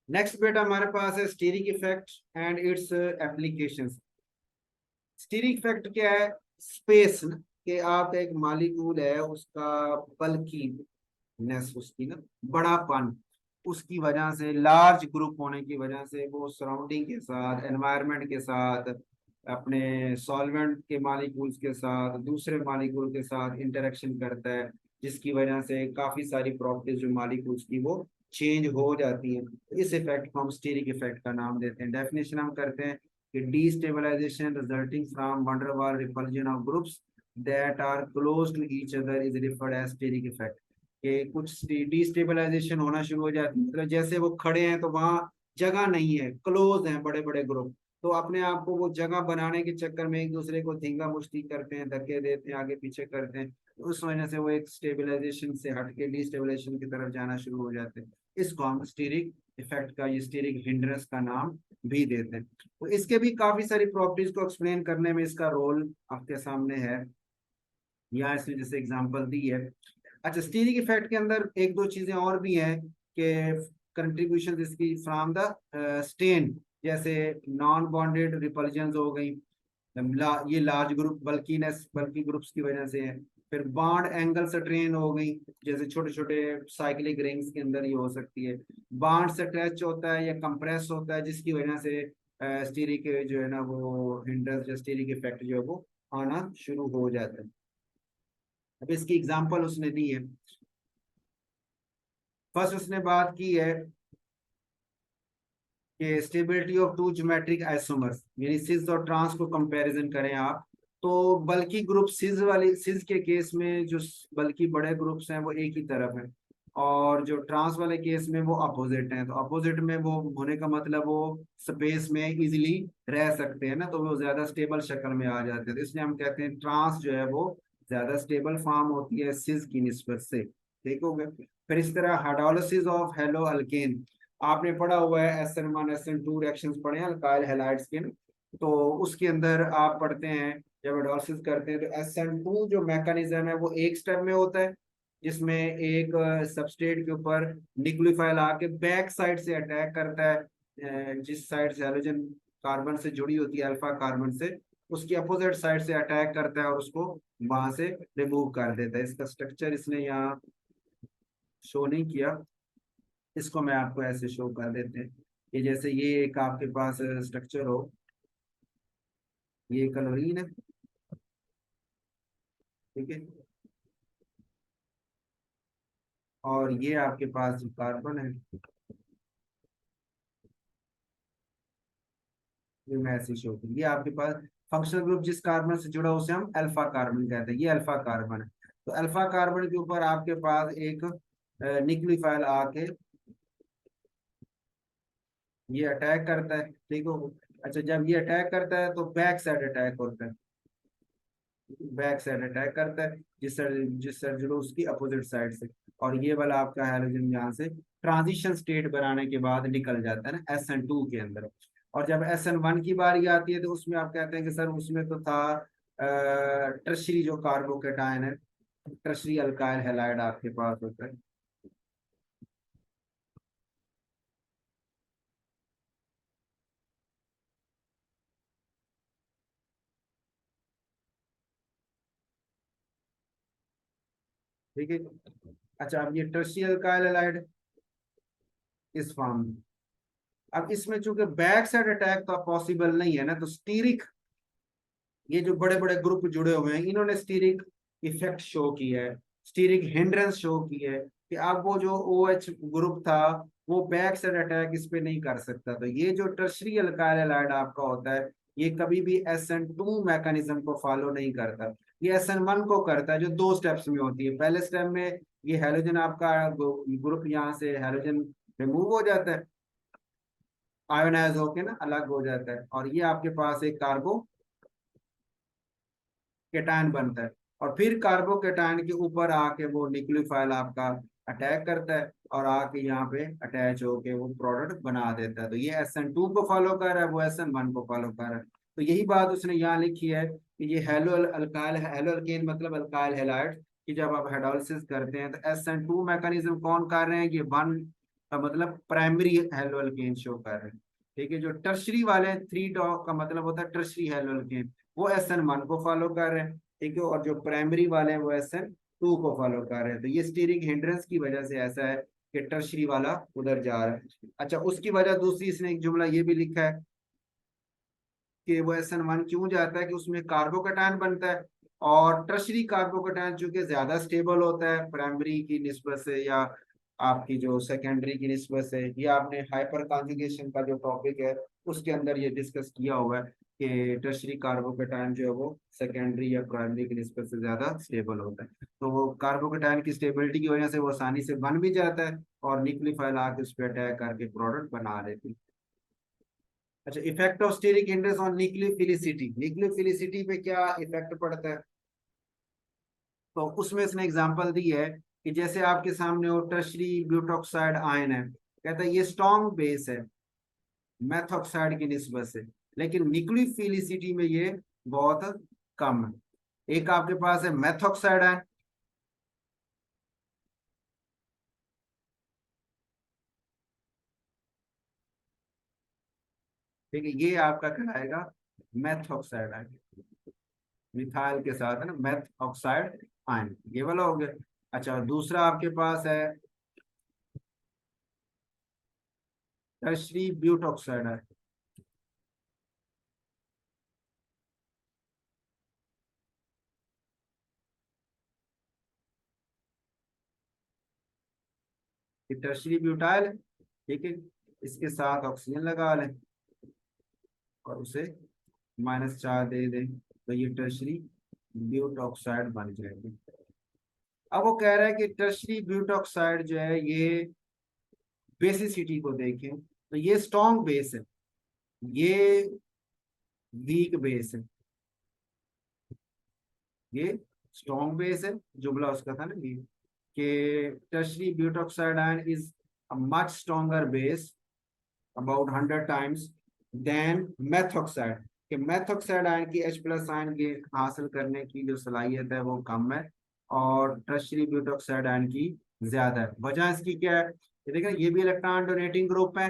Next बेटा हमारे पास है steric effect and its applications. Steric effect क्या है? स्पेस ना, कि आप एक मालिक्यूल है उसका बल्कीनेस, उसकी ना बड़ापन, उसकी वजह से लार्ज ग्रुप होने की वजह से वो सराउंडिंग के साथ, एनवायरनमेंट के साथ, अपने सॉल्वेंट के मालिक्यूल्स के साथ, दूसरे मालिक्यूल के साथ इंटरेक्शन करता है, जिसकी वजह से काफी सारी प्रॉपर्टीज जो मालिक्यूल्स की वो चेंज हो जाती है। तो इस इफेक्ट को हम स्टीरिक इफेक्ट का नाम देते हैं। डेफिनेशन हम करते हैं कि destabilization resulting from van der Waals repulsion of groups that are close to each other is referred as steric effect। कि कुछ डिस्टेबलाइजेशन होना शुरू हो जाती है, मतलब जैसे वो खड़े हैं तो वहां जगह नहीं है, क्लोज हैं बड़े बड़े ग्रुप, तो अपने आप को वो जगह बनाने के चक्कर में एक दूसरे को धींगा मुश्ती करते हैं, धक्के देते हैं, आगे पीछे करते हैं, तो उस वजह से वो एक स्टेबलाइजेशन से हट के डिस्टेबलाइजेशन की तरफ जाना शुरू हो जाते हैं। इसको हम स्टीरिक इफेक्ट का, ये स्टीरिक हिंड्रेंस का नाम भी देते हैं। तो इसके भी काफी सारी प्रॉपर्टीज को एक्सप्लेन करने में इसका रोल आपके सामने है, यहाँ इसने जैसे एग्जांपल दी है। अच्छा, स्टीरिक इफेक्ट के अंदर एक दो चीजें और भी हैं कि कंट्रीब्यूशन इसकी फ्रॉम द स्टेन, जैसे नॉन बॉन्डेड रिपल्जन हो गई, ये लार्ज ग्रुप बल्कीनेस, बल्की ग्रुप्स की वजह से है। फिर बॉन्ड एंगल स्ट्रेन हो गई, जैसे छोटे छोटे साइक्लिक रिंग्स के अंदर ये हो सकती है। बॉन्ड स्ट्रेच होता है या कंप्रेस होता है, जिसकी वजह से स्टीरिक जो है ना वो हिंड्रेंस या स्टीरिक इफेक्ट जो है वो आना शुरू हो जाता है। अब इसकी एग्जांपल उसने दी है। फर्स्ट उसने बात की है कि stability of two geometric isomers, यानी सिज और ट्रांस को कंपैरिजन करें आप, तो बल्कि ग्रुप सिज के केस में जो बल्कि बड़े ग्रुप्स हैं वो एक ही तरफ है, और जो ट्रांस वाले केस में वो अपोजिट हैं। तो अपोजिट में वो होने का मतलब वो स्पेस में इजीली रह सकते हैं ना, तो वो ज्यादा स्टेबल शक्ल में आ जाते हैं, तो इसलिए हम कहते हैं ट्रांस जो है वो ज्यादा स्टेबल फॉर्म होती है सिज की निस्बत से। ठीक हो गया। फिर इस तरह हाइड्रोलिसिस ऑफ हेलो अल्केन, आपने पढ़ा हुआ है SN1 SN2 रिएक्शंस पढ़े हैं अल्काइल हैलाइड्स के ना, तो उसके अंदर आप पढ़ते हैं जब हाइड्रोलिसिस करते हैं तो SN2 जो मैकेनिज्म है वो एक स्टेप में होता है, जिसमें एक सबस्ट्रेट के ऊपर न्यूक्लियोफाइल आके बैक साइड से अटैक करता है, जिस साइड से हैलोजन कार्बन से जुड़ी होती है अल्फा कार्बन से, उसकी अपोजिट साइड से अटैक करता है और उसको वहां से रिमूव कर देता है। इसका स्ट्रक्चर इसने यहाँ शो नहीं किया, इसको मैं आपको ऐसे शो कर देते हैं कि जैसे ये एक आपके पास स्ट्रक्चर हो, ये क्लोरीन है, ठीक है, और ये आपके पास कार्बन है, ये मैं ऐसे शो करूँ, ये आपके पास फंक्शनल ग्रुप जिस कार्बन से जुड़ा उसे हम अल्फा कार्बन कहते हैं, ये अल्फा कार्बन है। तो अल्फा कार्बन के ऊपर आपके पास एक न्यूक्लियोफाइल आके ये अटैक करता है, ठीक हो। अच्छा, जब ये अटैक करता है तो बैक साइड अटैक होता है, बैक साइड अटैक करता है जिस साइड जुड़ो उसकी अपोजिट साइड से, और ये वाला आपका हाइड्रोजन यहाँ से ट्रांजिशन स्टेट बनाने के बाद निकल जाता है ना SN2 के अंदर। और जब SN1 की बारी आती है तो उसमें आप कहते हैं कि सर उसमें तो था टर्शरी जो कार्बोकेटायन है, टर्शरी अल्काइल हैलाइड आपके पास होता है। ठीक है। अच्छा, अब ये टर्शरी अल्काइल हैलाइड इस फॉर्म में, अब इसमें चूंकि बैक साइड अटैक तो पॉसिबल नहीं है ना, तो स्टीरिक, ये जो बड़े बड़े ग्रुप जुड़े हुए हैं इन्होंने स्टीरिक इफेक्ट शो किया है, स्टीरिक हिंड्रेंस शो की है, कि अब वो जो OH ग्रुप था वो बैक साइड अटैक इस पे नहीं कर सकता। तो ये जो टर्शरी अल्काइल हैलाइड आपका होता है ये कभी भी SN2 मैकेनिज्म को फॉलो नहीं करता, ये SN1 को करता है, जो दो स्टेप्स में होती है। पहले स्टेप में ये हैलोजन आपका ग्रुप यहाँ से हैलोजन रिमूव हो जाता है, आयोनाइज होके ना अलग हो जाता है, और ये आपके पास एक कार्बो केटायन बनता है, और फिर कार्बोकेटायन के ऊपर आके वो न्यूक्लियोफाइल आपका अटैक करता है और आके यहाँ पे अटैच होके वो प्रोडक्ट बना देता है। तो ये SN2 को फॉलो कर रहा है, वो SN1 को फॉलो कर रहा है। तो यही बात उसने यहाँ लिखी है कि ये हेलो अल्काइल, हेलो अल्केन मतलब अल्काइल हैलाइड, कि जब आप हाइड्रोलिसिस करते हैं तो SN2 मैकेनिज्म कौन कर रहे हैं, ये वन का मतलब प्राइमरी हेलो एल्केन शो कर रहे हैं। ठीक है, जो टर्शरी वाले 3 का मतलब होता है टर्शरी हेलो एल्केन, वो SN1 को फॉलो कर रहे हैं। ठीक है, और जो प्राइमरी वाले हैं वो SN2 को फॉलो कर रहे हैं। तो ये स्टीरिक हिंड्रेंस की वजह से ऐसा है कि टर्शरी वाला उधर जा रहा है। अच्छा, उसकी वजह दूसरी इसने एक जुमला ये भी लिखा है कि वो SN1 क्यों जाता है कि उसमें कार्बोकैटायन बनता है, और टर्शरी कार्बोकैटायन चूंकि ज्यादा स्टेबल होता है प्राइमरी की निस्बत से या आपकी जो सेकेंडरी की निस्बत से। ये आपने हाइपर कॉन्जुगेशन का जो टॉपिक है उसके अंदर ये डिस्कस किया हुआ है कि टर्शरी कार्बोकैटायन जो है वो सेकेंडरी या प्राइमरी की निस्बत से ज्यादा स्टेबल होता है। तो वो कार्बोकैटायन की स्टेबिलिटी की वजह से वो आसानी से बन भी जाता है और न्यूक्लियोफाइल आके उस पर अटैक करके प्रोडक्ट बना लेती है। अच्छा, effect of steric hindrance on nucleophilicity, nucleophilicity पे क्या इफेक्ट पड़ता है? तो उसमें इसने एग्जांपल दी है कि जैसे आपके सामने वो टर्शरी ब्यूटॉक्साइड आयन है, कहता है ये स्ट्रॉन्ग बेस है मेथॉक्साइड की निस्बत से, लेकिन न्यूक्लियोफिलिसिटी में ये बहुत कम है। एक आपके पास है मेथॉक्साइड आयन, ठीक है, ये आपका कहलाएगा मेथॉक्साइड आयन, मिथाइल के साथ है ना, मेथ ऑक्साइड आयन, ये वाला हो गया। अच्छा, और दूसरा आपके पास है टर्शरी ब्यूटॉक्साइड आयन। ये टर्शरी ब्यूटाइल है, ठीक है, इसके साथ ऑक्सीजन लगा लें और उसे -4 दे दें तो ये टर्शरी ब्यूटॉक्साइड बन जाएगी। अब वो कह रहा है कि टर्शरी ब्यूटॉक्साइड जो है ये बेसिसिटी को देखें तो ये स्ट्रॉन्ग बेस है, ये वीक बेस है। ये स्ट्रॉन्ग बेस है, जुमला उसका था ना ये कि tertiary butoxide ion is a much stronger base about 100 times than methoxide, कि मेथॉक्साइड आयन की H+ आयन के हासिल करने की जो सलाहियत है वो कम है और टर्शरी ब्यूटॉक्साइड आयन की ज्यादा है। वजह इसकी क्या है? ये देखें, ये भी इलेक्ट्रॉन डोनेटिंग ग्रुप है,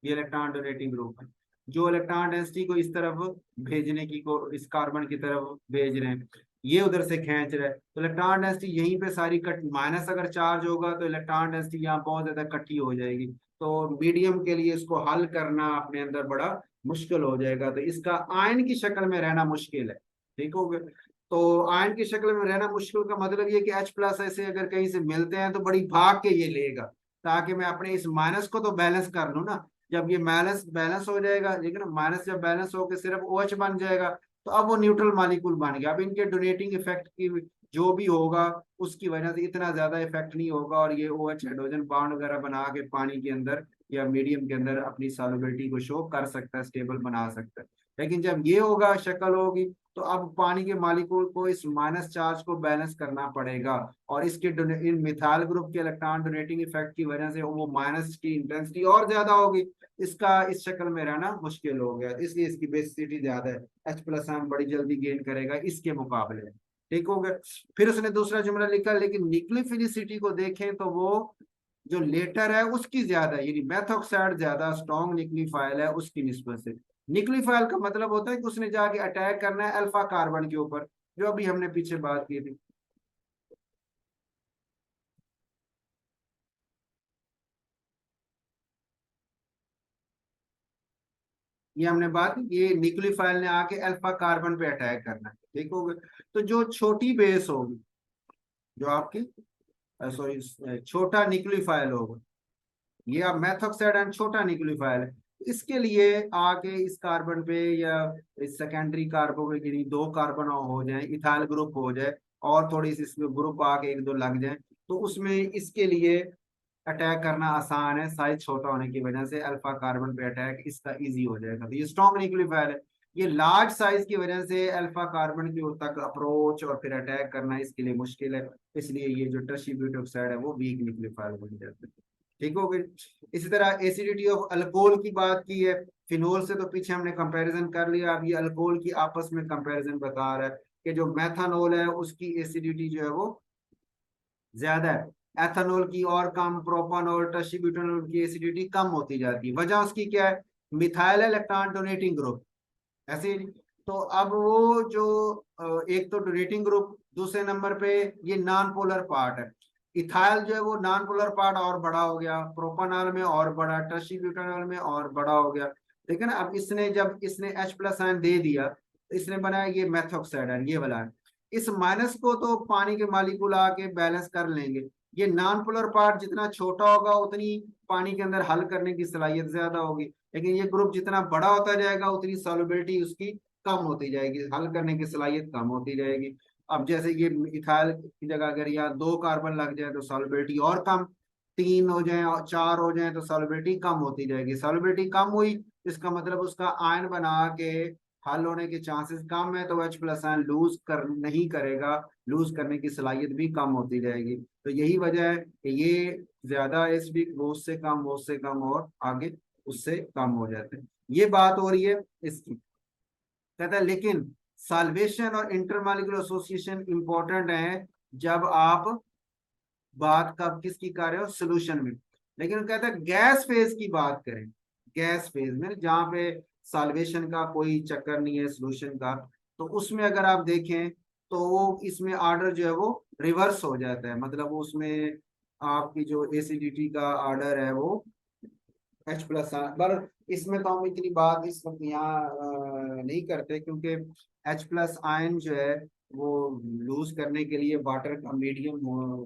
ये इलेक्ट्रॉन डोनेटिंग ग्रुप है, जो इलेक्ट्रॉन डेंसिटी को इस तरफ भेजने की को इस कार्बन की तरफ भेज रहे हैं, ये उधर से खींच रहे हैं, तो इलेक्ट्रॉन डेंसिटी यहीं पे सारी कट माइनस अगर चार्ज होगा तो इलेक्ट्रॉन डेंसिटी यहाँ बहुत ज्यादा इकट्ठी हो जाएगी। तो मीडियम के लिए इसको हल करना अपने अंदर बड़ा मुश्किल हो जाएगा, तो इसका आयन की शक्ल में रहना मुश्किल है। ठीक हो गया? तो आयन की शक्ल में रहना मुश्किल का मतलब ये कि H+ ऐसे अगर कहीं से मिलते हैं तो बड़ी भाग के ये लेगा ताकि मैं अपने इस माइनस को तो बैलेंस कर लूँ ना। जब ये बैलेंस बैलेंस हो जाएगा, लेकिन माइनस जब बैलेंस होकर सिर्फ OH बन जाएगा तो अब वो न्यूट्रल मॉलिक्यूल बन गया। अब इनके डोनेटिंग इफेक्ट की जो भी होगा उसकी वजह से इतना ज्यादा इफेक्ट नहीं होगा और ये OH हाइड्रोजन बॉन्ड वगैरह बना के पानी के अंदर या मीडियम के अंदर अपनी सॉल्युबिलिटी को शो कर सकता है, स्टेबल बना सकता है। लेकिन जब ये होगा, शक्ल होगी, तो अब पानी के मॉलिक्यूल को इस माइनस चार्ज को बैलेंस करना पड़ेगा और इसके इन मिथाइल ग्रुप के इलेक्ट्रॉन डोनेटिंग इफेक्ट की वजह से वो माइनस की इंटेंसिटी और ज्यादा होगी, इसका इस शक्ल में रहना मुश्किल हो गया, इसलिए इसकी बेसिसिटी ज्यादा है। H+ आयन बड़ी जल्दी गेन करेगा इसके मुकाबले में। ठीक हो गया? फिर उसने दूसरा जुमला लिखा, लेकिन न्यूक्लियोफिलिसिटी को देखें तो वो जो लेटर है उसकी ज्यादा है, यानी मेथॉक्साइड ज्यादा स्ट्रॉन्ग न्यूक्लियोफाइल है उसकी निस्बत से। न्यूक्लियोफाइल का मतलब होता है कि उसने जाके अटैक करना है अल्फा कार्बन के ऊपर, जो अभी हमने पीछे बात की थी। ये हमने बात की, ये न्यूक्लियोफाइल ने आके अल्फा कार्बन पे अटैक करना है। ठीक हो गया? तो जो छोटी बेस होगी, जो आपकी सॉरी छोटा न्यूक्लियोफाइल होगा, ये अब मेथॉक्साइड एंड छोटा न्यूक्लियोफाइल है, इसके लिए आके इस कार्बन पे या इस सेकेंडरी कार्बन पे यदि 2 कार्बन हो जाए, इथाइल ग्रुप हो जाए और थोड़ी सी इसमें ग्रुप आके 1-2 लग जाए, तो उसमें इसके लिए अटैक करना आसान है, साइज छोटा होने की वजह से अल्फा कार्बन पे अटैक इसका इजी हो जाएगा। तो ये स्ट्रॉन्ग न्यूक्लियोफाइल है, ये लार्ज साइज की वजह से अल्फा कार्बन की ओर तक अप्रोच और फिर अटैक करना इसके लिए मुश्किल है, इसलिए ये जो टर्शी ब्यूटॉक्साइड है वो वीक न्यूक्लियोफाइल बन जाता है। ठीक हो गई? इसी तरह एसिडिटी ऑफ अल्कोहल की बात की है, फिनोल से तो पीछे हमने कंपैरिजन कर लिया, अब ये अल्कोहल की आपस में कंपैरिजन बता रहा है कि जो मेथनॉल है उसकी एसिडिटी जो है वो ज्यादा है, एथेनॉल की और कम, प्रोपानॉल, टर्शीब्यूटानॉल की एसिडिटी कम होती जाती है। वजह उसकी क्या है? मिथाइल इलेक्ट्रॉन डोनेटिंग ग्रुप, ऐसे ही। तो अब वो जो एक तो डोनेटिंग ग्रुप, दूसरे नंबर पे ये नॉन पोलर पार्ट है। इथाइल जो है वो नॉन पोलर पार्ट और बड़ा हो गया, प्रोपानॉल में और बड़ा, टर्शीब्यूटानॉल में और बड़ा हो गया। लेकिन अब इसने जब इसने H प्लस आयन दे दिया तो इसने बनाया ये मेथॉक्साइड आयन, ये वाला है। इस माइनस को तो पानी के मालिक्यूल आके बैलेंस कर लेंगे। ये नॉन पोलर पार्ट जितना छोटा होगा उतनी पानी के अंदर हल करने की सलाहियत ज्यादा होगी, लेकिन ये ग्रुप जितना बड़ा होता जाएगा उतनी सॉल्युबिलिटी उसकी कम होती जाएगी, हल करने की सलाहियत कम होती जाएगी। अब जैसे ये इथाइल की जगह अगर यहाँ 2 कार्बन लग जाए तो सॉल्युबिलिटी और कम, 3 हो जाए और 4 हो जाए तो सॉल्युबिलिटी कम होती जाएगी। सॉल्युबिलिटी कम हुई, इसका मतलब उसका आयन बना के हल होने के चांसेस कम है, तो H प्लस आयन लूज कर नहीं करेगा, लूज करने की सलाहियत भी कम होती जाएगी। तो यही वजह है कि ये ज्यादा एसिडिक, वो उससे कम, वो उससे कम, और आगे उससे कम हो जाते हैं। ये बात हो रही है इसकी। कहता है लेकिन साल्वेशन और इंटरमॉलिक्यूलर एसोसिएशन इंपॉर्टेंट है जब आप बात कब किसकी कर रहे हो? सोल्यूशन में। लेकिन कहता है गैस फेज की बात करें, गैस फेज में जहां पे साल्वेशन का कोई चक्कर नहीं है, सोल्यूशन का, तो उसमें अगर आप देखें तो वो इसमें ऑर्डर जो है वो रिवर्स हो जाता है। मतलब उसमें आपकी जो एसिडिटी का ऑर्डर है वो H प्लस, पर इसमें तो हम इतनी बात इस वक्त यहाँ नहीं करते, क्योंकि H प्लस आयन जो है वो लूज करने के लिए वाटर का मीडियम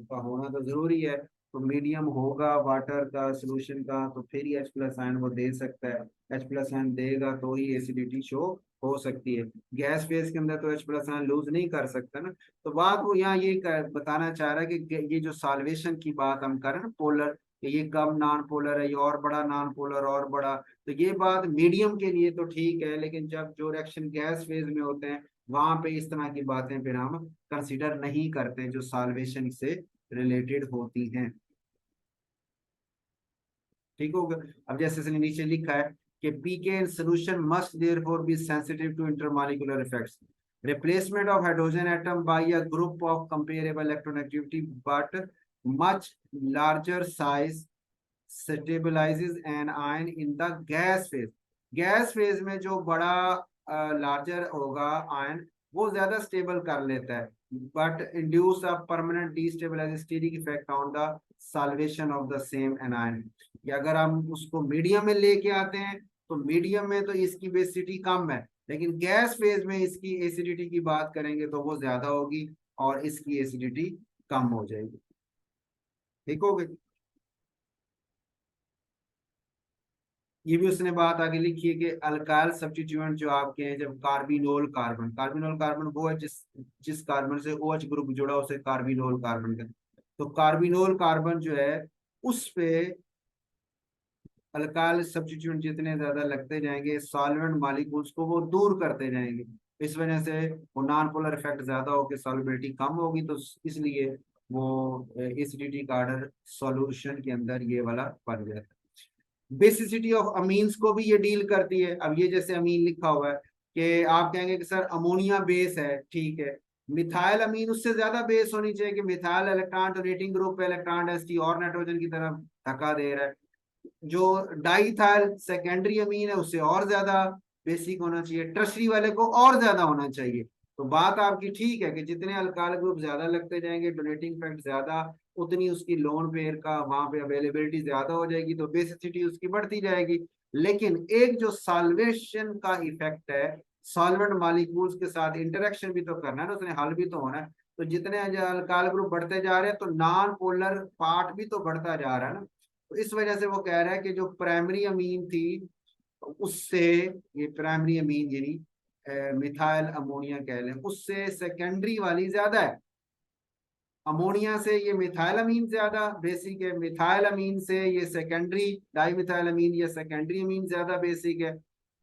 का होना तो जरूरी है। तो मीडियम होगा वाटर का सोल्यूशन का, तो फिर ही H प्लस आयन वो दे सकता है। H प्लस आयन देगा तो ही एसिडिटी शो हो सकती है। गैस फेज के अंदर तो H प्लस आयन लूज नहीं कर सकता ना। तो बात वो यहाँ ये बताना चाह रहा है कि ये जो सॉल्वेशन की बात हम कर रहे हैं ना, पोलर, ये कम नॉन पोलर है, ये और बड़ा नॉन पोलर और बड़ा, तो ये बात मीडियम के लिए तो ठीक है, लेकिन जब जो रिएक्शन गैस फेज में होते हैं वहां पे इस तरह की बातें फिर हम कंसीडर नहीं करते जो सॉल्वेशन से रिलेटेड होती हैं। ठीक होगा। अब जैसे इसने नीचे लिखा है कि pK in solution must therefore be sensitive to intermolecular effects, replacement of hydrogen atom by a group of comparable electronegativity but much larger size stabilizes anion in the gas phase. Gas phase में जो बड़ा larger होगा ion, वो ज्यादा stable कर लेता है, but induce a permanent destabilizing effect on the solvation of the same anion. कि अगर हम उसको मीडियम में लेके आते हैं तो मीडियम में तो इसकी बेसिसिटी कम है, लेकिन गैस फेज में इसकी एसिडिटी की बात करेंगे तो वो ज्यादा होगी और इसकी एसिडिटी कम हो जाएगी। ठीक हो गई। ये भी उसने बात आगे लिखी है कि अल्काइल सब्स्टिट्यूएंट जो आपके हैं, जब कार्बिनोल कार्बन, कार्बिनोल कार्बन वो है जिस जिस कार्बन से OH ग्रुप जुड़ा उसे कार्बिनोल कार्बन कहते हैं। तो कार्बिनोल कार्बन जो है उस पे अल्काइल सब्स्टिट्यूएंट जितने ज्यादा लगते जाएंगे, सॉल्वेंट मॉलिक्यूल्स को वो दूर करते जाएंगे। इस वजह से वो नॉन पोलर इफेक्ट ज्यादा होकर सॉल्युबिलिटी कम होगी, तो इसलिए वो एसिडिटी का ऑर्डर सॉल्यूशन के अंदर ये वाला बन जाता है। बेसिसिटी ऑफ अमीन्स को भी ये डील करती है। अब ये जैसे अमीन लिखा हुआ है कि आप कहेंगे कि सर अमोनिया बेस है, ठीक है, मिथाइल अमीन उससे ज्यादा बेस होनी चाहिए कि मिथाइल इलेक्ट्रॉन डोनेटिंग ग्रुप पे इलेक्ट्रॉन डेंसिटी और नाइट्रोजन की तरफ धक्का दे रहा है। जो डाइथाइल सेकेंडरी अमीन है उससे और ज्यादा बेसिक होना चाहिए, टर्शरी वाले को और ज्यादा होना चाहिए। तो बात आपकी ठीक है कि जितने अल्काइल ग्रुप ज्यादा लगते जाएंगे, डोनेटिंग फैक्ट ज्यादा, उतनी उसकी लोन पेयर का वहां पे अवेलेबिलिटी ज्यादा हो जाएगी, तो बेसिसिटी उसकी बढ़ती जाएगी। लेकिन एक जो सॉल्वेशन का इफेक्ट है, सॉल्वेंट मॉलिक्यूल्स के साथ इंटरेक्शन भी तो करना है ना, उसने हल भी तो होना है। तो जितने अल्काइल ग्रुप बढ़ते जा रहे हैं तो नॉन पोलर पार्ट भी तो बढ़ता जा रहा है ना। तो इस वजह से वो कह रहा है कि जो प्राइमरी अमीन थी उससे, ये प्राइमरी अमीन यानी मिथाइल अमोनिया कह लें, उससे सेकेंडरी वाली ज्यादा है। अमोनिया से ये मिथाइल अमीन ज्यादा बेसिक है, मिथाइल अमीन से ये सेकेंडरी डाई मिथाइल अमीन या सेकेंडरी अमीन ज्यादा बेसिक है।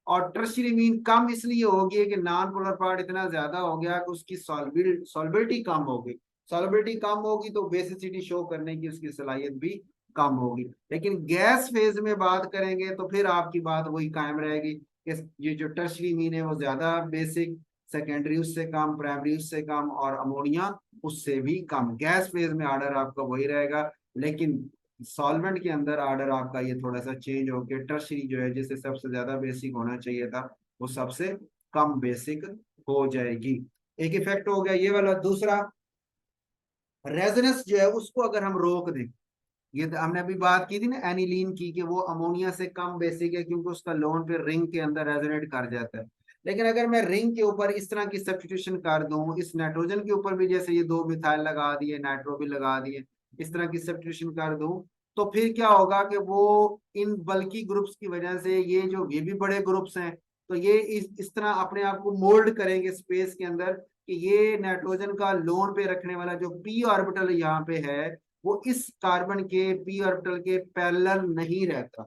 और टर्शियरी अमीन कम इसलिए होगी कि नॉन पोलर पार्ट इतना ज्यादा हो गया कि उसकी सॉल्बिलिटी कम होगी। सॉल्बिलिटी कम होगी तो बेसिसिटी शो करने की उसकी सलाहियत भी कम होगी। लेकिन गैस फेज में बात करेंगे तो फिर आपकी बात वही कायम रहेगी कि ये जो टर्शियरी अमीन है वो ज्यादा बेसिक, सेकेंडरी उससे कम, प्राइमरी उससे कम, और अमोनिया उससे भी कम। गैस फेज में ऑर्डर आपका वही रहेगा, लेकिन सॉल्वेंट के अंदर ऑर्डर आपका ये थोड़ा सा चेंज होके टर्शरी जो है, जिससे सबसे ज्यादा बेसिक होना चाहिए था, वो सबसे कम बेसिक हो जाएगी। एक इफेक्ट हो गया ये वाला। दूसरा, रेजोनेंस जो है उसको अगर हम रोक दें, ये तो हमने अभी बात की थी ना एनिलीन की, कि वो अमोनिया से कम बेसिक है क्योंकि उसका लोन पे रिंग के अंदर रेजोनेट कर जाता है। लेकिन अगर मैं रिंग के ऊपर इस तरह की सब्स्टिट्यूशन कर दूं, इस नाइट्रोजन के ऊपर भी जैसे ये दो मिथाइल लगा दिए, नाइट्रो भी लगा दिए, इस तरह की सब्स्टिट्यूशन कर दूं, तो फिर क्या होगा कि वो इन बल्की ग्रुप्स की वजह से ये भी बड़े ग्रुप्स हैं, तो ये इस तरह अपने आप को मोल्ड करेंगे स्पेस के अंदर, कि ये नाइट्रोजन का लोन पे रखने वाला जो पी ऑर्बिटल यहाँ पे है, वो इस कार्बन के पी ऑर्बिटल के पैरेलल नहीं रहता।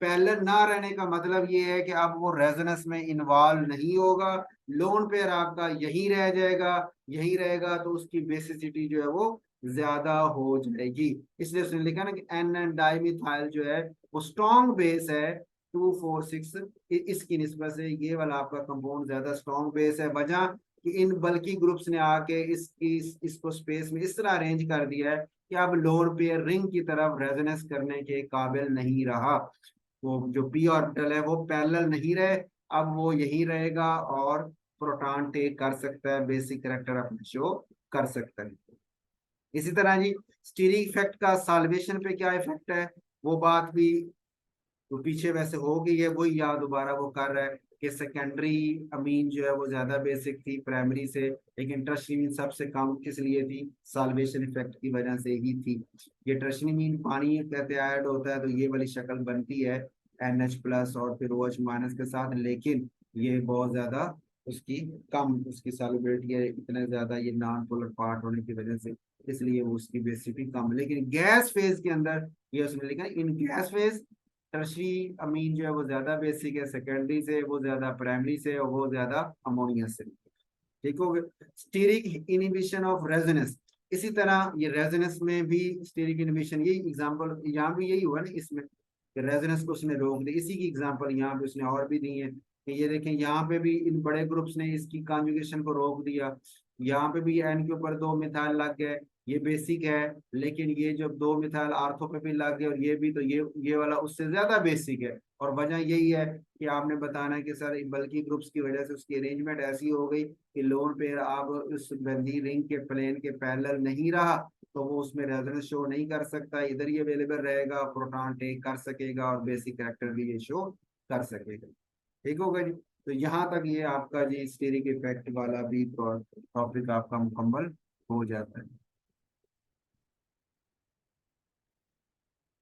पैरेलल ना रहने का मतलब ये है कि अब वो रेजोनेंस में इन्वॉल्व नहीं होगा, लोन पेयर आपका यही रह जाएगा, यही रहेगा, तो उसकी बेसिसिटी जो है वो ज्यादा हो जाएगी। इसलिए उसने लिखा ना कि एन डाइमिथाइल जो है वो स्ट्रॉन्ग बेस है 246, इसकी निस्बत से ये वाला आपका कंपाउंड ज्यादा स्ट्रॉन्ग बेस है। वजह कि इन बल्की ग्रुप्स ने आके इसको स्पेस में इस तरह अरेंज कर दिया है कि अब लोन पेयर रिंग की तरफ रेजोनेंस करने के काबिल नहीं रहा। वो जो पी ऑर्बिटल है वो पैरेलल नहीं रहे, अब वो यही रहेगा और प्रोटॉन टेक कर सकता है, बेसिक करेक्टर अपने शो कर सकता है। इसी तरह जी, स्टीरिक इफेक्ट का सॉल्वेशन पे क्या इफेक्ट है, वो बात भी तो पीछे वैसे हो गई है, वही याद दोबारा वो कर रहा है कि सेकेंडरी अमीन जो है वो ज्यादा बेसिक थी प्राइमरी से, लेकिन टर्शरी मीन सबसे कम किस लिए थी, साल्वेशन इफेक्ट की वजह से ही थी। ये टर्शरी मीन पानी कहते ऐड होता है तो ये वाली शक्ल बनती है NH+ और फिर OH- के साथ, लेकिन ये बहुत ज्यादा उसकी कम उसकी सॉल्युबिलिटी है, इतना ज्यादा ये नॉन पोलर पार्ट होने की वजह से, इसलिए वो उसकी बेसिसिटी कम। लेकिन गैस फेज के अंदर ये उसने लिखा इन गैस फेज टर्शरी अमीन जो है वो ज्यादा बेसिक है सेकेंडरी से, वो ज्यादा प्राइमरी से, और वो ज्यादा अमोनिया से। ठीक हो गया। स्टीरिक इनिबिशन ऑफ रेजोनेंस, इसी तरह ये रेजोनेंस में भी स्टीरिक इनिबिशन, यही एग्जांपल यहाँ भी यही हुआ ना इसमें, रेजोनेंस को उसने रोक दिया। इसी की एग्जांपल यहाँ पे उसने और भी दी है कि ये देखें यहाँ पे भी इन बड़े ग्रुप्स ने इसकी कॉन्जुगेशन को रोक दिया, यहाँ पे भी एन के ऊपर दो मिथाइल लग गए, ये बेसिक है, लेकिन ये जब दो मिथाइल आर्थो पे भी लग गए और ये भी, तो ये वाला उससे ज्यादा बेसिक है। और वजह यही है कि आपने बताना है कि सर बल्कि ग्रुप्स की वजह से उसकी अरेंजमेंट ऐसी हो गई कि लोन पेयर अब उस बंदी रिंग के प्लेन के पैरेलल नहीं रहा, तो वो उसमें रेजोनेंस शो नहीं कर सकता, इधर ही अवेलेबल रहेगा, प्रोटॉन टेक कर सकेगा और बेसिक कैरेक्टर भी ये शो कर सकेगा। ठीक होगा जी। तो यहाँ तक ये आपका जी स्टीरिक इफेक्ट वाला भी टॉपिक आपका मुकम्मल हो जाता है।